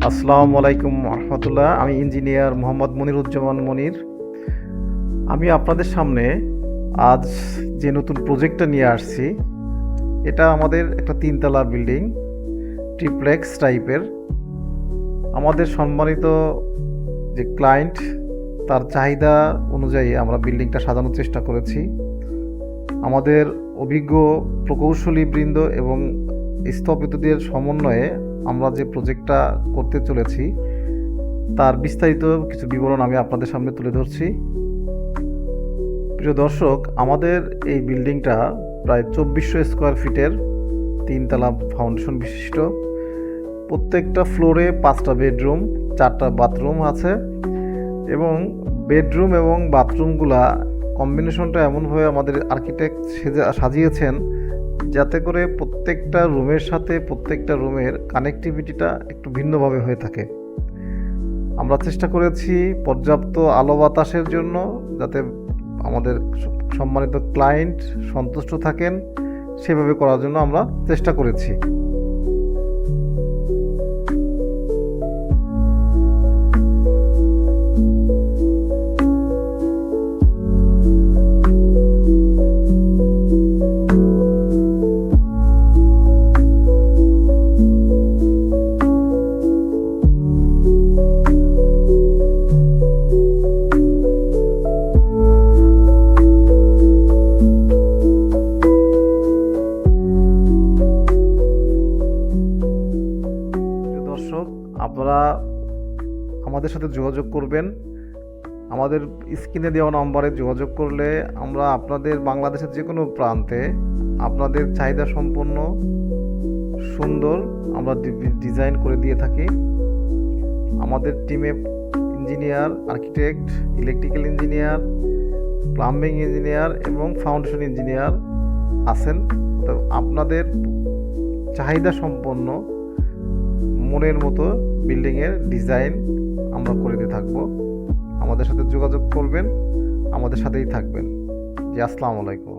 আসসালামু আলাইকুম রহমতুল্লাহ। আমি ইঞ্জিনিয়ার মোহাম্মদ মনিরুজ্জামান মনির। আমি আপনাদের সামনে আজ যে নতুন প্রজেক্টটা নিয়ে আসছি, এটা আমাদের একটা তিনতলা বিল্ডিং, ট্রিপ্লেক্স টাইপের। আমাদের সম্মানিত যে ক্লায়েন্ট, তার চাহিদা অনুযায়ী আমরা বিল্ডিংটা সাজানোর চেষ্টা করেছি। আমাদের অভিজ্ঞ প্রকৌশলী বৃন্দ এবং স্থপতিদের সমন্বয়ে আমরা যে প্রজেক্টটা করতে চলেছি, তার বিস্তারিত কিছু বিবরণ আমি আপনাদের সামনে তুলে ধরছি। প্রিয় দর্শক, আমাদের এই বিল্ডিংটা প্রায় 2400 স্কোয়ার ফিটের, তিনতলা ফাউন্ডেশন বিশিষ্ট। প্রত্যেকটা ফ্লোরে 5টা বেডরুম, 4টা বাথরুম আছে এবং বেডরুম এবং বাথরুমগুলা কম্বিনেশনটা এমনভাবে আমাদের আর্কিটেক্ট সাজিয়েছেন যাতে করে প্রত্যেকটা রুমের সাথে প্রত্যেকটা রুমের কানেক্টিভিটিটা একটু ভিন্নভাবে হয়ে থাকে। আমরা চেষ্টা করেছি পর্যাপ্ত আলো বাতাসের জন্য, যাতে আমাদের সম্মানিত ক্লায়েন্ট সন্তুষ্ট থাকেন, সেভাবে করার জন্য আমরা চেষ্টা করেছি। দর্শক, আপনারা আমাদের সাথে যোগাযোগ করবেন। আমাদের স্ক্রিনে দেওয়া নম্বরে যোগাযোগ করলে আমরা আপনাদের বাংলাদেশের যে কোনো প্রান্তে আপনাদের চাহিদা সম্পন্ন সুন্দর আমরা ডিজাইন করে দিয়ে থাকি। আমাদের টিমে engineer, architect, electrical engineer, plumbing engineer এবং ফাউন্ডেশন ইঞ্জিনিয়ার আছেন। তো আপনাদের চাহিদা সম্পন্ন মনের মতো বিল্ডিংয়ের ডিজাইন আমরা করে দিয়ে থাকবো। আমাদের সাথে যোগাযোগ করবেন, আমাদের সাথেই থাকবেন। জি, আসসালামু আলাইকুম।